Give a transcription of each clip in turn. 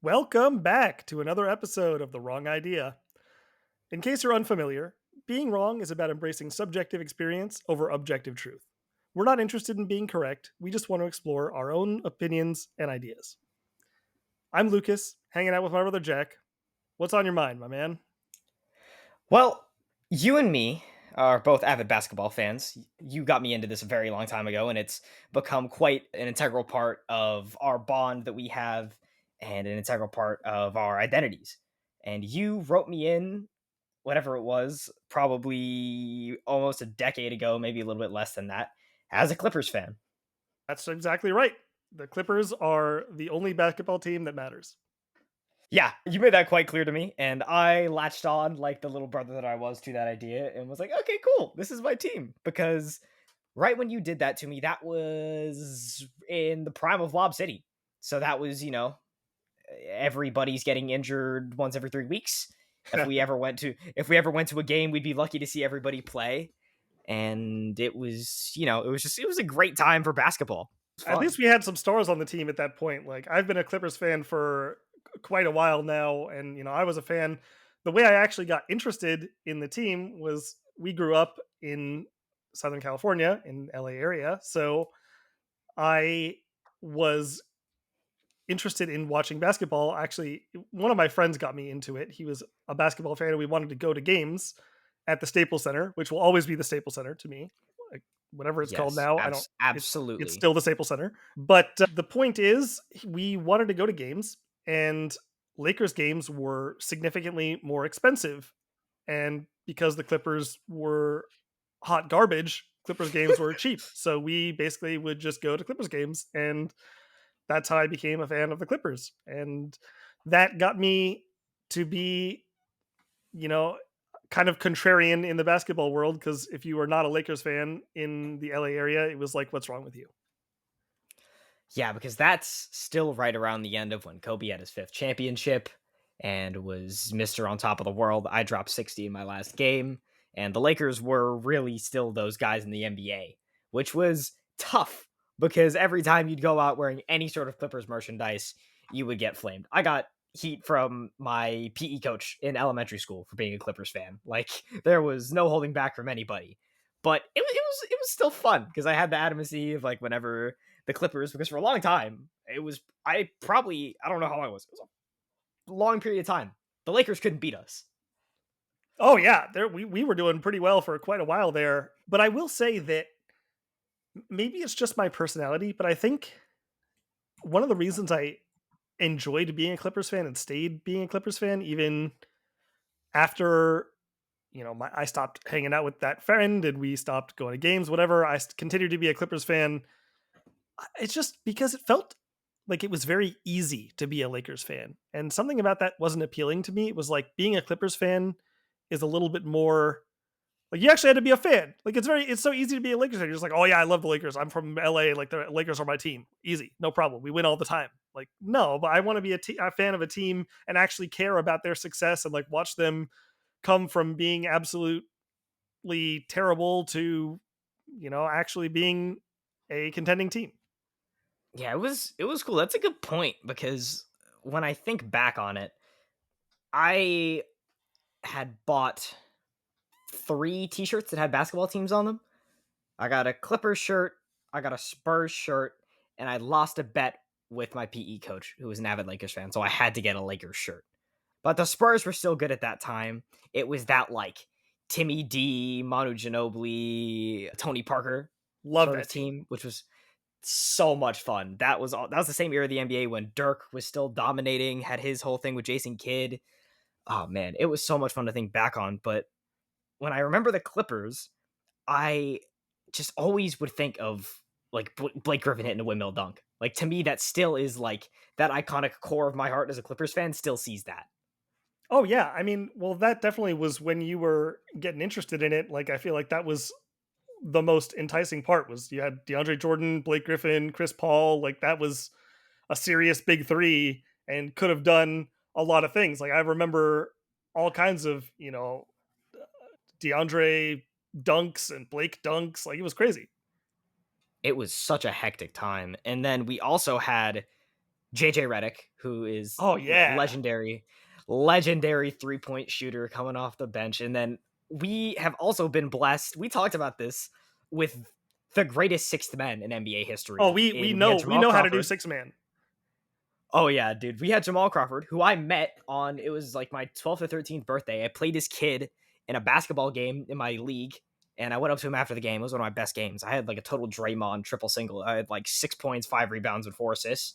Welcome back to another episode of The Wrong Idea. In case you're unfamiliar, being wrong is about embracing subjective experience over objective truth. We're not interested in being correct, we just want to explore our own opinions and ideas. I'm Lucas, hanging out with my brother Jack. What's on your mind, my man? Well, you and me are both avid basketball fans. You got me into this a very long time ago, and it's become quite an integral part of our bond that we have and an integral part of our identities. And you wrote me in, whatever it was, probably almost a decade ago, maybe a little bit less than that, as a Clippers fan. That's exactly right. The Clippers are the only basketball team that matters. Yeah, you made that quite clear to me, and I latched on like the little brother that I was to that idea and was like, okay, cool, this is my team. Because right when you did that to me, that was in the prime of Lob City. So that was, everybody's getting injured once every 3 weeks. If we ever went to a game, we'd be lucky to see everybody play. And it was a great time for basketball. It was At fun. least we had some stars on the team at that point. Like, I've been a Clippers fan for quite a while now, and I was a fan. The way I actually got interested in the team was we grew up in Southern California in LA area, so I was interested in watching basketball. Actually, one of my friends got me into it. He was a basketball fan, and we wanted to go to games at the Staples Center, which will always be the Staples Center to me. Like, whatever it's called Yes, now, I don't. It's absolutely. still the Staples Center. But the point is, we wanted to go to games, and Lakers games were significantly more expensive. And because the Clippers were hot garbage, Clippers games were cheap. So we basically would just go to Clippers games, and that's how I became a fan of the Clippers. And that got me to be, you know, kind of contrarian in the basketball world, because if you were not a Lakers fan in the LA area, it was like, what's wrong with you? Yeah, because that's still right around the end of when Kobe had his fifth championship and was Mr. On top of the world. I dropped 60 in my last game, and the Lakers were really still those guys in the NBA, which was tough because every time you'd go out wearing any sort of Clippers merchandise, you would get flamed. I got heat from my PE coach in elementary school for being a Clippers fan. Like there was no holding back from anybody. But it was still fun because I had the adamancy of like whenever the Clippers, because for a long time I don't know how long it was a long period of time. The Lakers couldn't beat us. Oh yeah, there we were doing pretty well for quite a while there. But I will say that maybe it's just my personality, but I think one of the reasons I enjoyed being a Clippers fan and stayed being a Clippers fan even after I stopped hanging out with that friend and we stopped going to games, whatever. Continued to be a Clippers fan. It's just because it felt like it was very easy to be a Lakers fan, and something about that wasn't appealing to me. It was like being a Clippers fan is a little bit more like you actually had to be a fan. Like it's so easy to be a Lakers fan. You're just like, oh yeah, I love the Lakers. I'm from LA. Like the Lakers are my team. Easy, no problem. We win all the time. Like no, but I want to be a fan of a team and actually care about their success and like watch them come from being absolutely terrible to actually being a contending team. Yeah, it was cool. That's a good point because when I think back on it, I had bought 3 t-shirts that had basketball teams on them. I got a Clippers shirt, I got a Spurs shirt, and I lost a bet with my PE coach who was an avid Lakers fan, so I had to get a Lakers shirt. But the Spurs were still good at that time. It was that like Timmy D, Manu Ginobili, Tony Parker Love sort of that team. team, which was so much fun. That was the same era of the NBA when Dirk was still dominating, had his whole thing with Jason Kidd. Oh man, it was so much fun to think back on. But when I remember the Clippers, I just always would think of like Blake Griffin hitting a windmill dunk. Like to me, that still is like that iconic core of my heart as a Clippers fan still sees that. Oh yeah, I mean, well, that definitely was when you were getting interested in it. Like, I feel like that was the most enticing part. Was you had DeAndre Jordan, Blake Griffin, Chris Paul. Like that was a serious big three and could have done a lot of things. Like I remember all kinds of DeAndre dunks and Blake dunks. Like it was crazy. It was such a hectic time. And then we also had JJ Redick, who is, Oh you know, yeah. legendary 3-point shooter coming off the bench. And then we have also been blessed. We talked about this with the greatest sixth men in NBA Oh, history. we And we had know we Jamal know how to do Crawford. six man. Oh yeah, dude. We had Jamal Crawford, who I met on, it was like my 12th or 13th birthday. I played this kid in a basketball game in my league, and I went up to him after the game. It was one of my best games. I had like a total Draymond triple single. I had like 6 points, 5 rebounds, and 4 assists.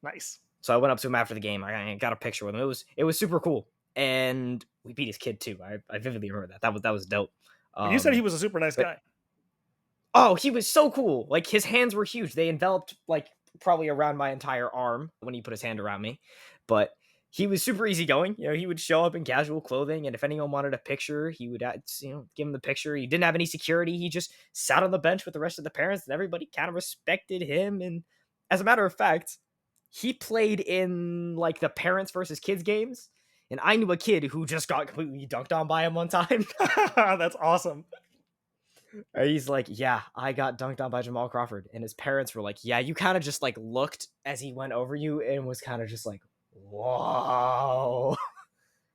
Nice. So I went up to him after the game. I got a picture with him. It was super cool, and we beat his kid too. I vividly remember that. That was dope. You said he Um, was a super nice but guy. Oh, he was so cool. Like his hands were huge. They enveloped like probably around my entire arm when he put his hand around me. But he was super easygoing. You know, he would show up in casual clothing, and if anyone wanted a picture, he would, give him the picture. He didn't have any security. He just sat on the bench with the rest of the parents, and everybody kind of respected him. And as a matter of fact, he played in like the parents versus kids games, and I knew a kid who just got completely dunked on by him one time. That's awesome. He's like, yeah, I got dunked on by Jamal Crawford. And his parents were like, yeah, you kind of just like looked as he went over you and was kind of just like, whoa.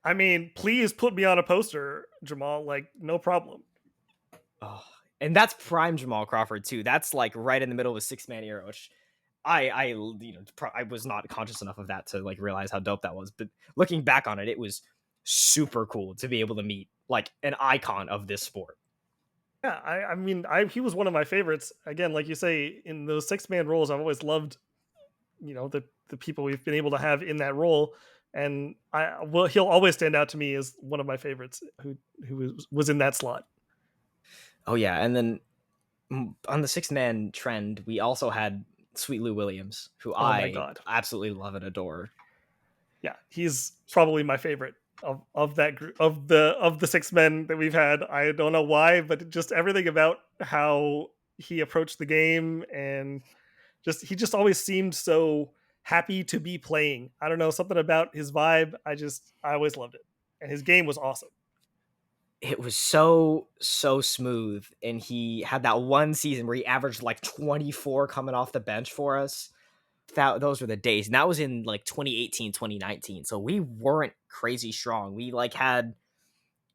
I mean, please put me on a poster, Jamal. Like, no problem. Oh, and that's prime Jamal Crawford too. That's like right in the middle of a 6-man era, which I was not conscious enough of that to like realize how dope that was. But looking back on it, it was super cool to be able to meet like an icon of this sport. Yeah, I mean, he was one of my favorites. Again, like you say, in those six man roles, I've always loved, the people we've been able to have in that role, and he'll always stand out to me as one of my favorites who was in that slot. Oh yeah, and then on the 6-man trend, we also had Sweet Lou Williams, who Oh my I god, absolutely love and adore. yeah, he's probably my favorite of that group of the six men that we've had. I don't know why, but just everything about how he approached the game, and he just always seemed so happy to be playing. I don't know, something about his vibe. I always loved it, and his game was awesome. It was so smooth, and he had that one season where he averaged like 24 coming off the bench for us. Those were the days, and that was in like 2018, 2019. So we weren't crazy strong. We like had,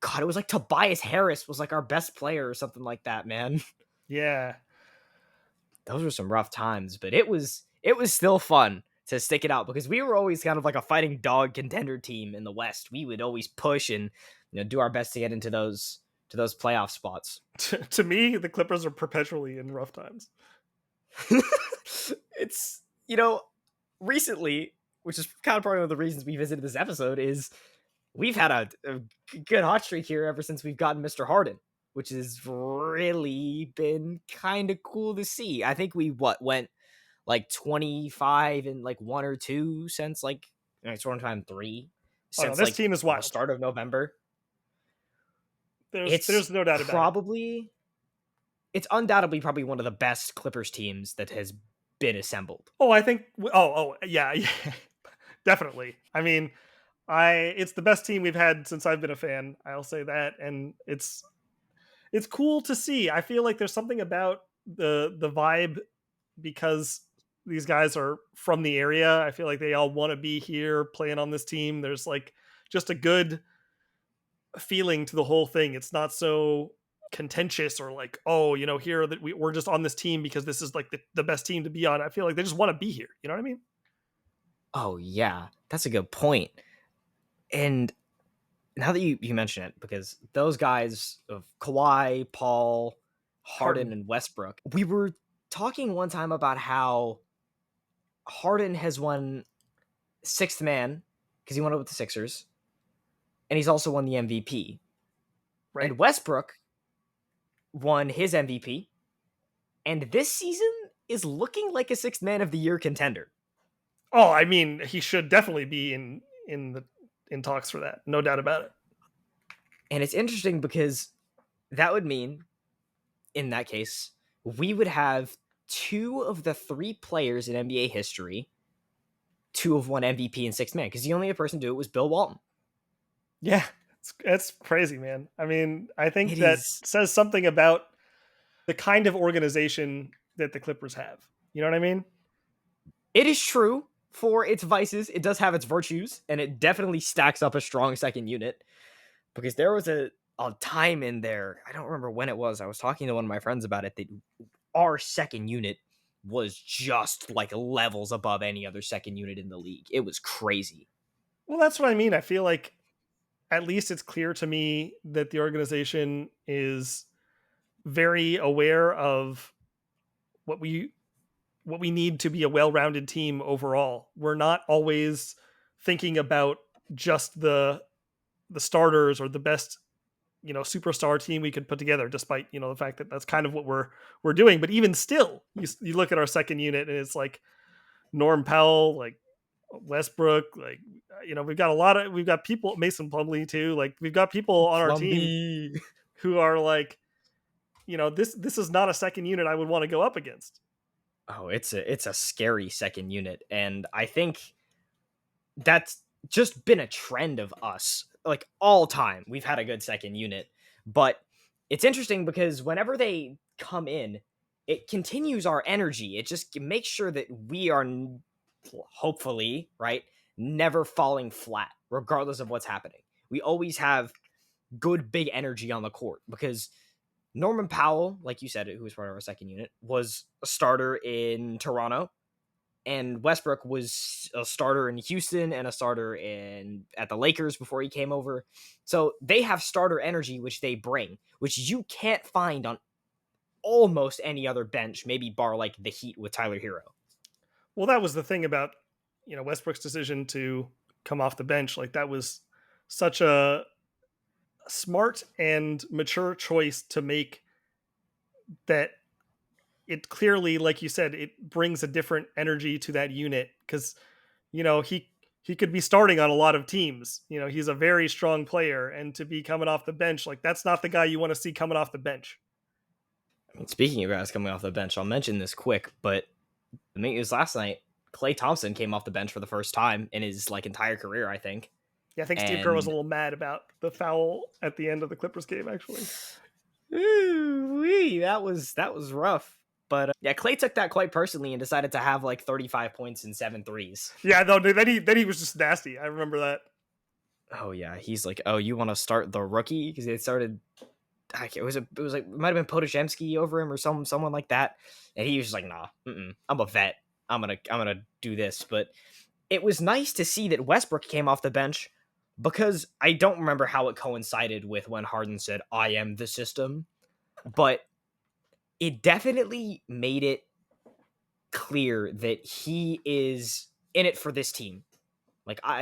God, it was like Tobias Harris was like our best player or something like that, man. Yeah, Those were some rough times, but it was still fun to stick it out because we were always kind of like a fighting dog contender team in the West. We would always push and do our best to get into those playoff spots. to me, the Clippers are perpetually in rough times. It's recently, which is kind of part of the reasons we visited this episode, is we've had a good hot streak here ever since we've gotten Mr. Harden, which has really been kind of cool to see. I think we went like 25 and like one or two since like 25 and three Oh no, since this like team is the wild. start of November. There's It's no doubt about it. probably it's undoubtedly probably one of the best Clippers teams that has been assembled. Oh, I think. Yeah, yeah, definitely. I mean, it's the best team we've had since I've been a fan. I'll say that, and it's cool to see. I feel like there's something about the vibe because these guys are from the area. I feel like they all want to be here playing on this team. There's like just a good feeling to the whole thing. It's not so contentious or like, oh, here that we're just on this team because this is like the best team to be on. I feel like they just want to be here. You know what I mean? Oh yeah, that's a good point. And now that you mention it, because those guys of Kawhi, Paul, Harden, Harden. and Westbrook, we were talking one time about how Harden has won sixth man because he won it with the Sixers, and he's also won the MVP. Right. And Westbrook won his MVP, and this season is looking like a sixth man of the year contender. Oh, I mean, he should definitely be in talks for that. No doubt about it. And it's interesting because that would mean, in that case, we would have two of the three players in NBA history to have won MVP and sixth man because the only other person to do it was Bill Walton. Yeah, it's crazy, man. I mean, I think It that is. says something about the kind of organization that the Clippers have. You know what I mean? It is true. for its vices, it does have its virtues, and it definitely stacks up a strong second unit. Because there was a time in there, I don't remember when it was. I was talking to one of my friends about it that our second unit was just like levels above any other second unit in the league. It was crazy. Well, that's what I mean. I feel like at least it's clear to me that the organization is very aware of what we what we need to be a well-rounded team overall. We're not always thinking about just the starters or the best, superstar team we could put together, despite, the fact that that's kind of what we're doing. But even still, you look at our second unit and it's like Norm Powell, like Westbrook, like, we've got people, Mason Plumlee too. Like, we've got people on our team Plumby. who are like, this is not a second unit I would want to go up against. Oh, it's a scary second unit, and I think that's just been a trend of us. Like all time, we've had a good second unit, but it's interesting because whenever they come in, it continues our energy. It just makes sure that we are hopefully, right, never falling flat regardless of what's happening. We always have good big energy on the court because Norman Powell, like you said, who was part of our second unit, was a starter in Toronto, and Westbrook was a starter in Houston and a starter in at the Lakers before he came over. So they have starter energy which they bring, which you can't find on almost any other bench, maybe bar like the Heat with Tyler Hero. Well, that was the thing about, Westbrook's decision to come off the bench. Like, that was such a smart and mature choice to make, that it clearly, like you said, it brings a different energy to that unit because, he could be starting on a lot of teams. He's a very strong player, and to be coming off the bench, like, that's not the guy you want to see coming off the bench. I mean, speaking of guys coming off the bench, I'll mention this quick, but I mean, it was last night. Klay Thompson came off the bench for the first time in his like entire career, I think. Yeah, I think Steve Kerr was a And little mad about the foul at the end of the Clippers game, actually. ooh, that was rough. But yeah, Clay took that quite personally and decided to have like 35 points and seven threes. Yeah, no, then he was just nasty. I remember that. Oh yeah, he's like, oh, you want to start the rookie because they started. It was like it might have been Podashemsky over him or someone like that, and he was just like, nah, I'm a vet. I'm gonna do this. But it was nice to see that Westbrook came off the bench because I don't remember how it coincided with when Harden said, "I am the system," but it definitely made it clear that he is in it for this team.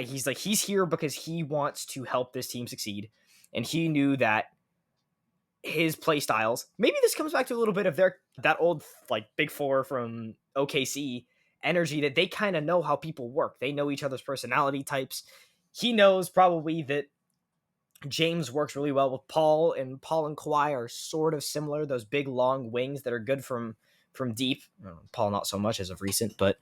He's here because he wants to help this team succeed, and he knew that his play styles. Maybe this comes back to a little bit of their that old like Big Four from OKC energy that they kind of know how people work. They know each other's personality types. He knows probably that James works really well with Paul, and Paul and Kawhi are sort of similar. Those big long wings that are good from deep. Paul not so much as of recent, but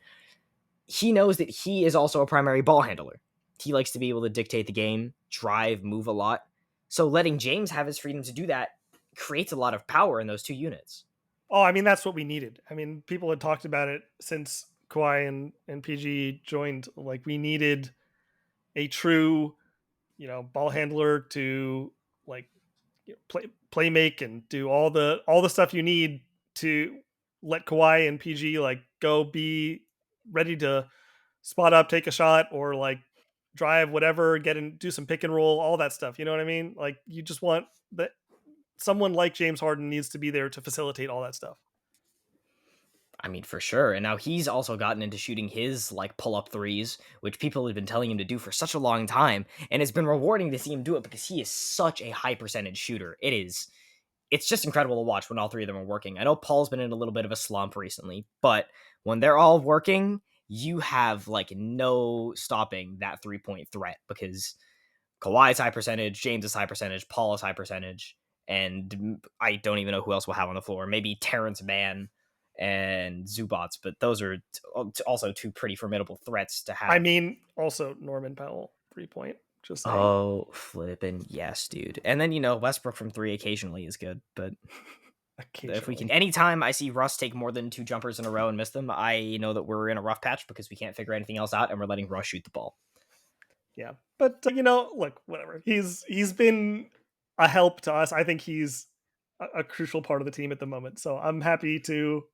he knows that he is also a primary ball handler. He likes to be able to dictate the game, drive, move a lot. So letting James have his freedom to do that creates a lot of power in those two units. Oh, I mean, that's what we needed. I mean, people had talked about it since Kawhi and PG joined. Like, we needed a true, ball handler to, like, play make and do all the stuff you need to let Kawhi and PG, like, go be ready to spot up, take a shot, or like drive, whatever, get in, do some pick and roll, all that stuff. You know what I mean? Like, you just want that someone like James Harden needs to be there to facilitate all that stuff. I mean, for sure. And now he's also gotten into shooting his like pull up threes, which people have been telling him to do for such a long time. And it's been rewarding to see him do it because he is such a high percentage shooter. It's just incredible to watch when all three of them are working. I know Paul's been in a little bit of a slump recently, but when they're all working, you have like no stopping that 3-point threat because Kawhi's high percentage, James is high percentage, Paul is high percentage, and I don't even know who else will have on the floor. Maybe Terrence Mann and Zubats, but those are also two pretty formidable threats to I have. mean, also Norman Powell 3 point. Just saying. Oh, flipping yes, dude. And then Westbrook from three occasionally is good, but If we can, occasionally. anytime I see Russ take more than two jumpers in a row and miss them, I know that we're in a rough patch because we can't figure anything else out and we're letting Russ shoot the ball. Yeah, but look, whatever. He's been a help to us. I think he's a crucial part of the team at the moment. So I'm happy to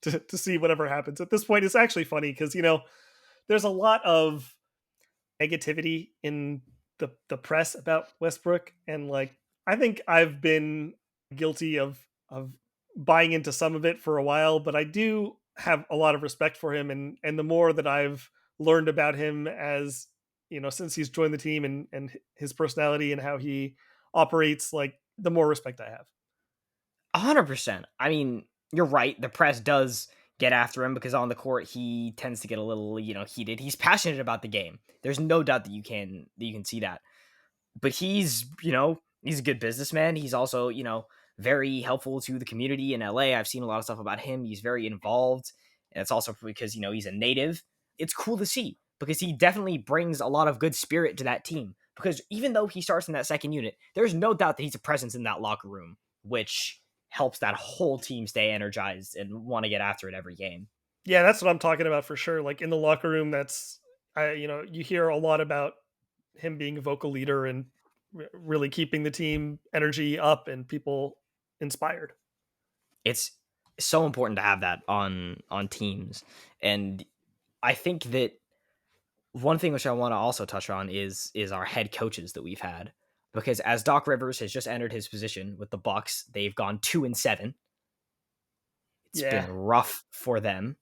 to see whatever happens. At this point, it's actually funny because there's a lot of negativity in the press about Westbrook, and like I think I've been guilty of buying into some of it for a while, but I do have a lot of respect for him, and the more that I've learned about him as since he's joined the team and his personality and how he operates, like the more respect I have. 100%. I mean, you're right. The press does get after him because on the court he tends to get a little, heated. He's passionate about the game. There's no doubt that you can see that. But he's a good businessman. He's also, very helpful to the community in LA. I've seen a lot of stuff about him. He's very involved. And it's also because, he's a native. It's cool to see because he definitely brings a lot of good spirit to that team. Because even though he starts in that second unit, there's no doubt that he's a presence in that locker room, which helps that whole team stay energized and want to get after it every game. Yeah, that's what I'm talking about for sure. Like in the locker room, you hear a lot about him being a vocal leader and really keeping the team energy up and people inspired. It's so important to have that on teams. And I think that one thing which I want to also touch on is our head coaches that we've had, because as Doc Rivers has just entered his position with the Bucks, they've gone 2-7. It's Yeah. been rough for them.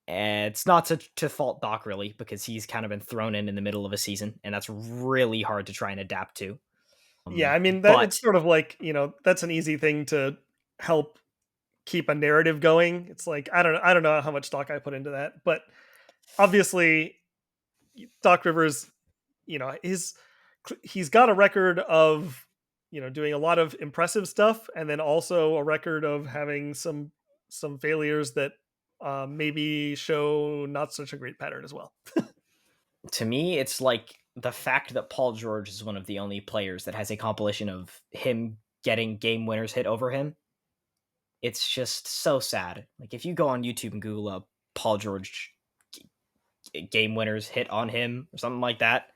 And it's not to fault Doc really, because he's kind of been thrown in the middle of a season, and that's really hard to try and adapt to. Yeah, I mean that But it's sort of like, that's an easy thing to help keep a narrative going. It's like I don't know how much stock I put into that, but obviously Doc Rivers, he's got a record of doing a lot of impressive stuff, and then also a record of having some failures that maybe show not such a great pattern as well. to me, it's like the fact that Paul George is one of the only players that has a compilation of him getting game winners hit over him. It's just so sad. Like if you go on YouTube and Google up Paul George game winners hit on him or something like that,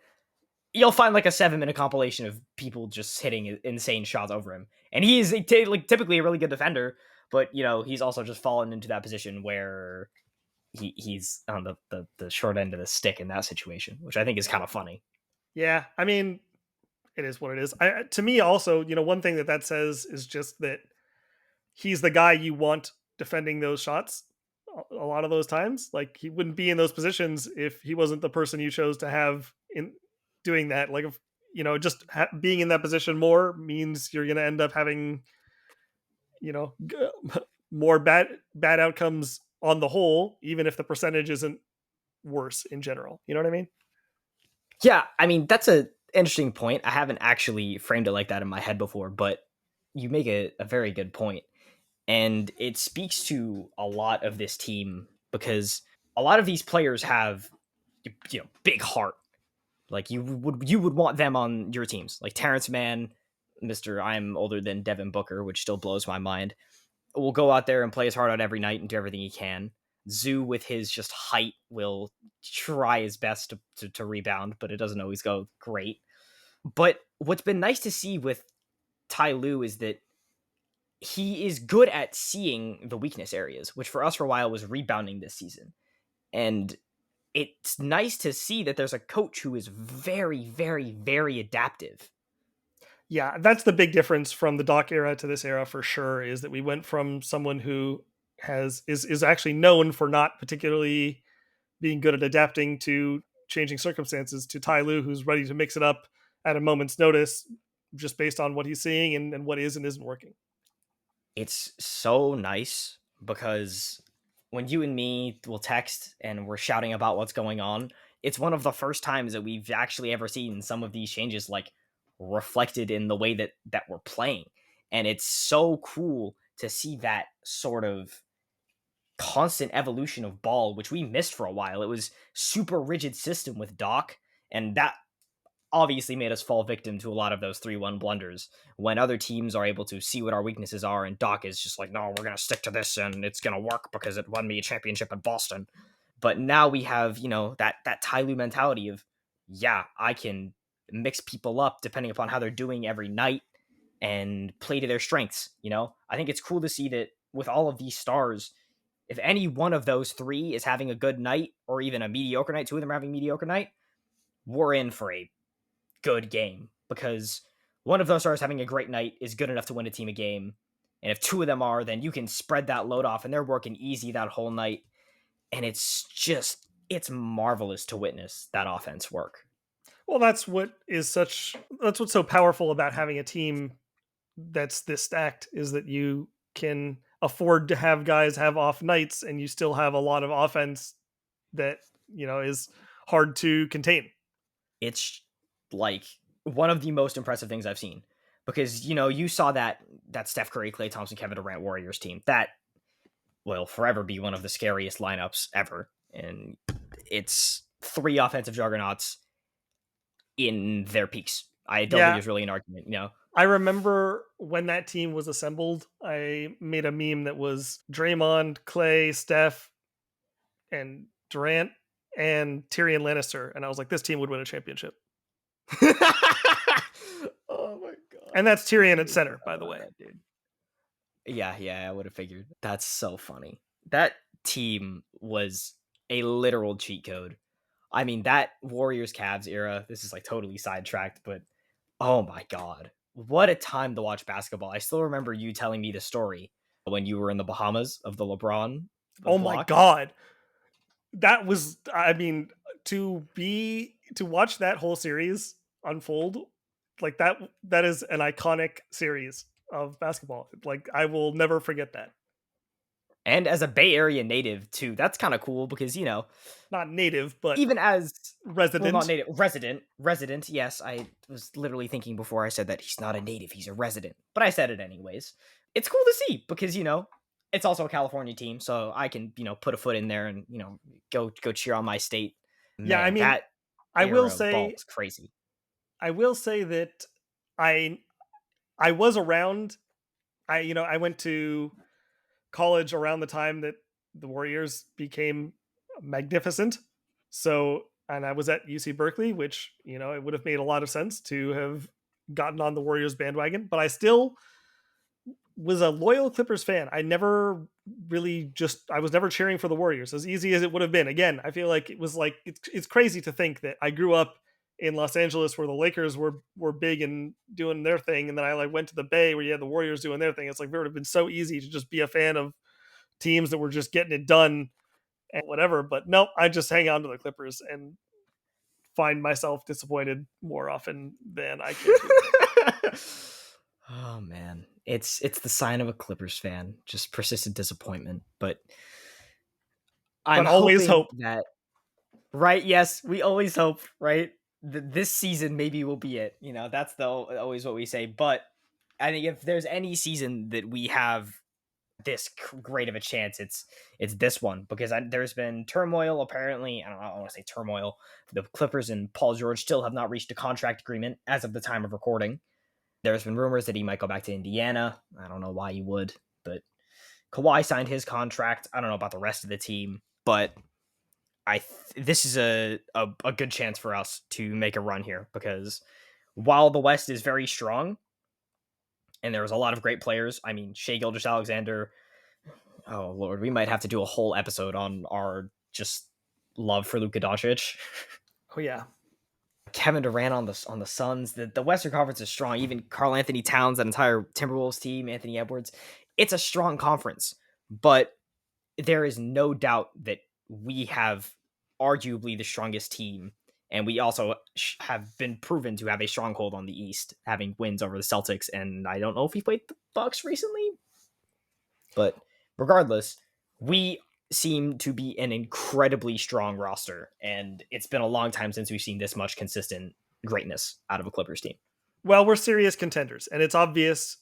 you'll find like a 7-minute compilation of people just hitting insane shots over him. And he is like typically a really good defender, but he's also just fallen into that position where he's on the short end of the stick in that situation, which I think is kind of funny. Yeah, I mean, it is what it is. To me, also, one thing that says is just that he's the guy you want defending those shots a lot of those times. Like he wouldn't be in those positions if he wasn't the person you chose to have in doing that. Like if just being in that position more means you're going to end up having more bad outcomes on the whole, even if the percentage isn't worse in general. You know what I mean? Yeah, I mean that's a interesting point. I haven't actually framed it like that in my head before, but you make a very good point. And it speaks to a lot of this team because a lot of these players have big heart. Like you would want them on your teams. Like Terrence Mann, Mr. I'm older than Devin Booker, which still blows my mind, will go out there and play his heart out every night and do everything he can. Zoo, with his just height, will try his best to rebound, but it doesn't always go great. But what's been nice to see with Ty Lue is that he is good at seeing the weakness areas, which for us for a while was rebounding this season. And it's nice to see that there's a coach who is very, very, very adaptive. Yeah, that's the big difference from the Doc era to this era for sure. Is that we went from someone who is actually known for not particularly being good at adapting to changing circumstances to Ty Lue, who's ready to mix it up at a moment's notice, just based on what he's seeing and what is and isn't working. It's so nice because when you and me will text and we're shouting about what's going on, it's one of the first times that we've actually ever seen some of these changes like reflected in the way that we're playing. And it's so cool to see that sort of constant evolution of ball, which we missed for a while. It was super rigid system with Doc, and that obviously made us fall victim to a lot of those 3-1 blunders when other teams are able to see what our weaknesses are. And Doc is just like, no, we're going to stick to this and it's going to work because it won me a championship in Boston. But now we have, that Ty Lue mentality of, yeah, I can mix people up depending upon how they're doing every night and play to their strengths. I think it's cool to see that with all of these stars, if any one of those three is having a good night or even a mediocre night, two of them are having a mediocre night, we're in for a good game because one of those stars having a great night is good enough to win a team a game. And if two of them are, then you can spread that load off and they're working easy that whole night. And it's marvelous to witness that offense work. Well, that's what's so powerful about having a team that's this stacked is that you can afford to have guys have off nights and you still have a lot of offense that, is hard to contain. It's like one of the most impressive things I've seen because, you saw that Steph Curry, Klay Thompson, Kevin Durant Warriors team that will forever be one of the scariest lineups ever. And it's three offensive juggernauts in their peaks. I don't think Yeah, there's really an argument. I remember when that team was assembled, I made a meme that was Draymond, Clay, Steph, and Durant and Tyrion Lannister, and I was like, this team would win a championship. Oh my god. And that's I Tyrion at totally center, forgot by the about way. that, dude. Yeah, I would have figured. That's so funny. That team was a literal cheat code. I mean, that Warriors Cavs era, this is like totally sidetracked, but oh my god. What a time to watch basketball. I still remember you telling me the story when you were in the Bahamas of the Oh my block. god. That was, I mean, to watch that whole series unfold like that is an iconic series of basketball. Like I will never forget that. And as a Bay Area native too, that's kind of cool because, Not native, but even as well, not resident. native, resident. Yes, I was literally thinking before I said that he's not a native, he's a resident, but I said it anyways. It's cool to see because it's also a California team, so I can put a foot in there and go cheer on my state. Yeah, I Man, mean, that I will era of ball say was crazy. I will say that I I was around. I went to college around the time that the Warriors became magnificent. So, and I was at UC Berkeley, which, it would have made a lot of sense to have gotten on the Warriors bandwagon, but I still was a loyal Clippers fan. I was never cheering for the Warriors as easy as it would have been. Again, I feel like it was like it's crazy to think that I grew up in Los Angeles where the Lakers were big and doing their thing, and then I like went to the Bay where you had the Warriors doing their thing. It's like it would have been so easy to just be a fan of teams that were just getting it done and whatever. But nope, I just hang on to the Clippers and find myself disappointed more often than I care to admit. Oh man, it's the sign of a Clippers fan, just persistent disappointment. But I'm But always hoping hope. that right, yes, we always hope, right? This season maybe will be it. That's always what we say. But I think if there's any season that we have this great of a chance, it's this one because there's been turmoil. Apparently, I don't know. I want to say turmoil. The Clippers and Paul George still have not reached a contract agreement as of the time of recording. There's been rumors that he might go back to Indiana. I don't know why he would, but Kawhi signed his contract. I don't know about the rest of the team, but this is a good chance for us to make a run here because while the West is very strong and there's a lot of great players, I mean Shea Gilgeous-Alexander. Oh Lord, we might have to do a whole episode on our just love for Luka Doncic. Oh yeah. Kevin Durant on the Suns. The Western Conference is strong. Even Carl Anthony Towns, that entire Timberwolves team, Anthony Edwards. It's a strong conference, but there is no doubt that we have arguably the strongest team, and we also have been proven to have a stronghold on the East, having wins over the Celtics. And I don't know if we played the Bucks recently, but regardless, we seem to be an incredibly strong roster, and it's been a long time since we've seen this much consistent greatness out of a Clippers team. Well, we're serious contenders, and it's obvious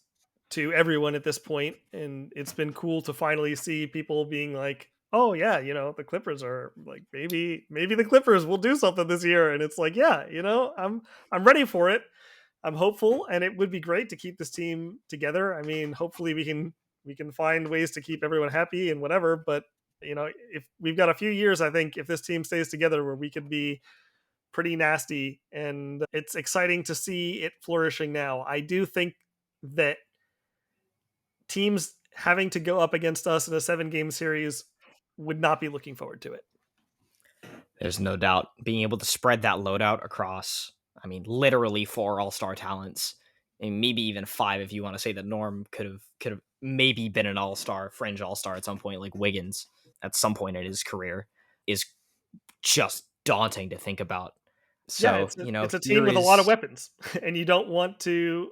to everyone at this point, and it's been cool to finally see people being like, oh yeah, the Clippers are like, maybe the Clippers will do something this year, and it's like, yeah, I'm ready for it. I'm hopeful, and it would be great to keep this team together. I mean, hopefully we can find ways to keep everyone happy and whatever. But if we've got a few years, I think if this team stays together, where we could be pretty nasty, and it's exciting to see it flourishing now. I do think that teams having to go up against us in a 7-game series would not be looking forward to it. There's no doubt being able to spread that loadout across, I mean, literally 4 all-star talents, and maybe even 5 if you want to say that Norm could have maybe been an all-star, fringe all-star at some point, like Wiggins at some point in his career, is just daunting to think about. Yeah, So, it's a team here with a lot of is weapons, and you don't want to,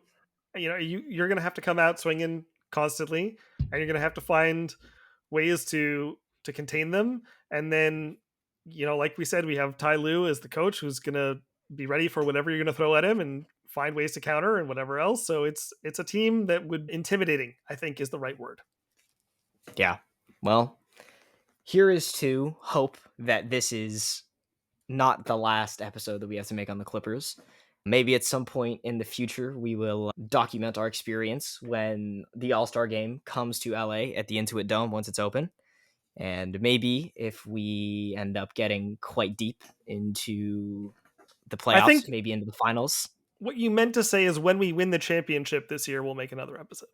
you're going to have to come out swinging constantly, and you're going to have to find ways to contain them. And then, like we said, we have Ty Lue as the coach, who's going to be ready for whatever you're going to throw at him and find ways to counter and whatever else. So it's a team that would intimidating, I think, is the right word. yeah. Well, here is to hope that this is not the last episode that we have to make on the Clippers. Maybe at some point in the future, we will document our experience when the All-Star game comes to LA at the Intuit Dome once it's open. And maybe if we end up getting quite deep into the I think playoffs, maybe into the finals, what you meant to say is when we win the championship this year, we'll make another episode.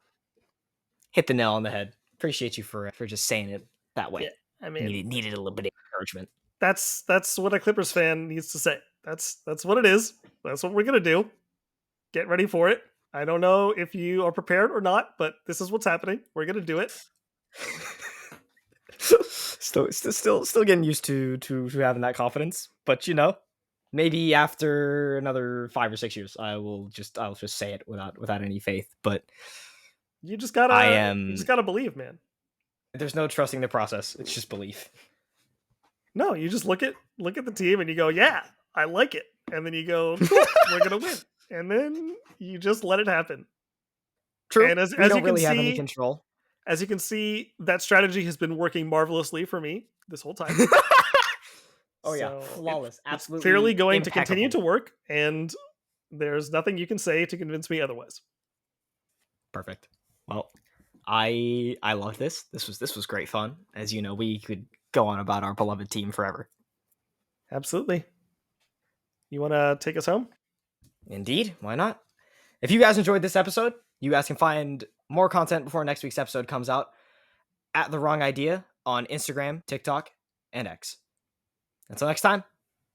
hit the nail on the head. Appreciate you for just saying it that Yeah, way. I mean, Needed a little bit of encouragement. that's what a Clippers fan needs to say. That's what it is. That's what we're gonna do. Get ready for it. I don't know if you are prepared or not, but this is what's happening. We're gonna do it. Still getting used to having that confidence, but maybe after another 5 or 6 years, I'll just say it without any faith. But You just I gotta you just am gotta believe, man. there's no trusting the process. It's just belief. No, you just look at the team and you go, yeah, I like it, and then you go, cool, we're gonna win, and then you just let it happen. True. And as We as you don't can really have any see, control. that strategy has been working marvelously for me this whole time. Oh yeah, So flawless. it's clearly Absolutely going to continue impeccable. to work, and there's nothing you can say to convince me otherwise. Perfect. Well, I love this. This was great fun. As you know, we could go on about our beloved team forever. Absolutely. You want to take us home? Indeed, why not? If you guys enjoyed this episode, you guys can find more content before next week's episode comes out at The Wrong Idea on Instagram, TikTok, and X. Until next time,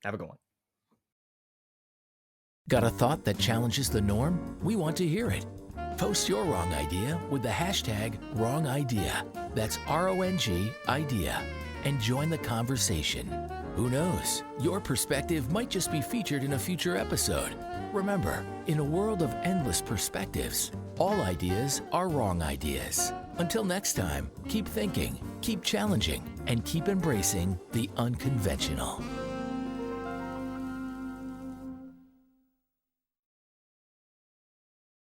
have a good one. Got a thought that challenges the norm? We want to hear it. Post your wrong idea with the hashtag #WrongIdea. That's RONG idea. And join the conversation. Who knows? Your perspective might just be featured in a future episode. Remember, in a world of endless perspectives, all ideas are wrong ideas. Until next time, keep thinking, keep challenging, and keep embracing the unconventional.